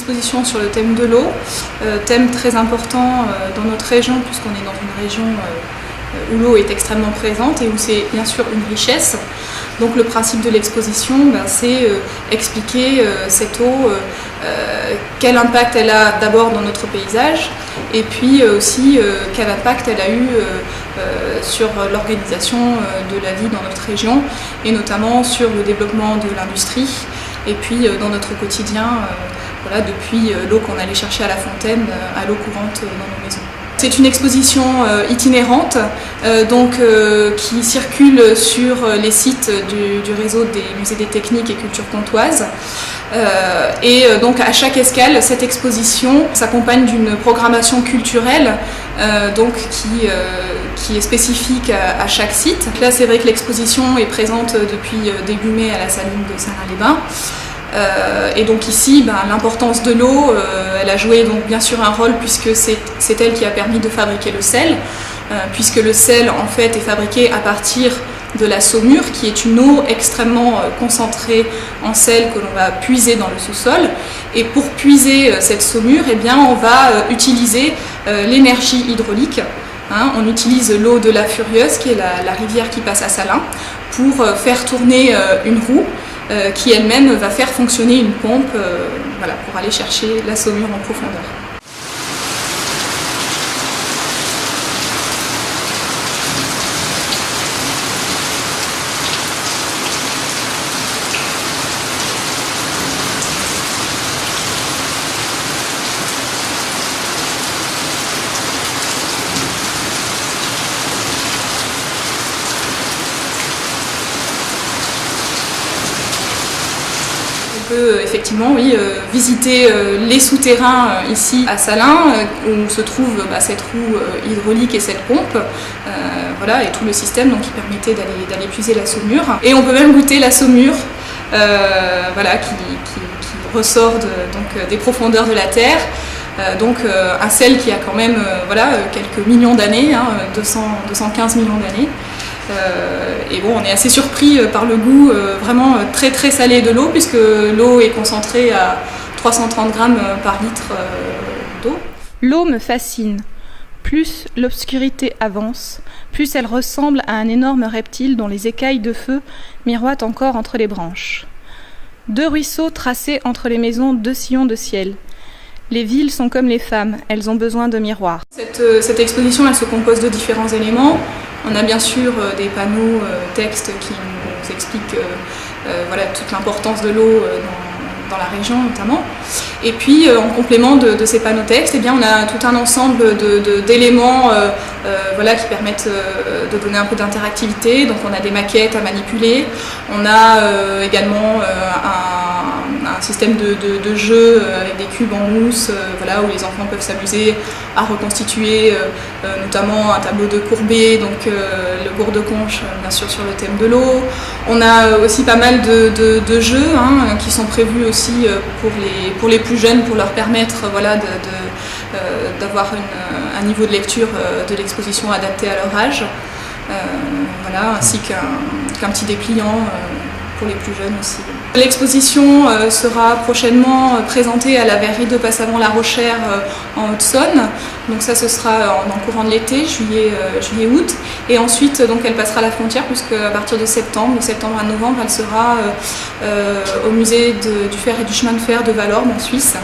exposition sur le thème de l'eau, thème très important dans notre région puisqu'on est dans une région où l'eau est extrêmement présente et où c'est bien sûr une richesse. Donc le principe de l'exposition, c'est expliquer cette eau, quel impact elle a d'abord dans notre paysage et puis aussi quel impact elle a eu sur l'organisation de la vie dans notre région et notamment sur le développement de l'industrie et puis dans notre quotidien, depuis l'eau qu'on allait chercher à la fontaine à l'eau courante dans nos maisons. C'est une exposition itinérante qui circule sur les sites du réseau des musées des techniques et cultures comtoises. Donc à chaque escale, cette exposition s'accompagne d'une programmation culturelle qui est spécifique à chaque site. Là, c'est vrai que l'exposition est présente depuis début mai à la saline de Saint-Lin-les-Bains. Et donc ici, l'importance de l'eau, elle a joué donc bien sûr un rôle puisque c'est elle qui a permis de fabriquer le sel, puisque le sel en fait est fabriqué à partir de la saumure, qui est une eau extrêmement concentrée en sel que l'on va puiser dans le sous-sol. Et pour puiser cette saumure, on va utiliser l'énergie hydraulique. On utilise l'eau de la Furieuse, qui est la rivière qui passe à Salins, pour faire tourner une roue qui elle-même va faire fonctionner une pompe pour aller chercher la saumure en profondeur. On peut effectivement visiter les souterrains ici à Salins où se trouve cette roue hydraulique et cette pompe et tout le système qui permettait d'aller puiser la saumure. Et on peut même goûter la saumure qui ressort des profondeurs de la terre. Un sel qui a quand même quelques millions d'années, 215 millions d'années. On est assez surpris par le goût vraiment très très salé de l'eau puisque l'eau est concentrée à 330 grammes par litre d'eau. L'eau me fascine. Plus l'obscurité avance, plus elle ressemble à un énorme reptile dont les écailles de feu miroitent encore entre les branches. 2 ruisseaux tracés entre les maisons, 2 sillons de ciel. Les villes sont comme les femmes, elles ont besoin de miroirs. Cette exposition, elle se compose de différents éléments. On a bien sûr des panneaux textes qui nous expliquent toute l'importance de l'eau dans la région notamment. Et puis en complément de ces panneaux textes, on a tout un ensemble d'éléments qui permettent de donner un peu d'interactivité. Donc on a des maquettes à manipuler, on a également un système de jeu avec des cubes en mousse où les enfants peuvent s'amuser à reconstituer notamment un tableau de Courbet, le gourde-conche bien sûr sur le thème de l'eau. On a aussi pas mal de jeux qui sont prévus aussi pour les plus jeunes pour leur permettre d'avoir un niveau de lecture de l'exposition adapté à leur âge, ainsi qu'un petit dépliant pour les plus jeunes aussi. L'exposition sera prochainement présentée à la verrerie de Passavant-la Rochère en Haute-Saône. Donc ça, ce sera dans le courant de l'été, juillet-août. Et ensuite, elle passera la frontière puisque à partir de septembre à novembre, elle sera au musée du fer et du chemin de fer de Valorbe en Suisse.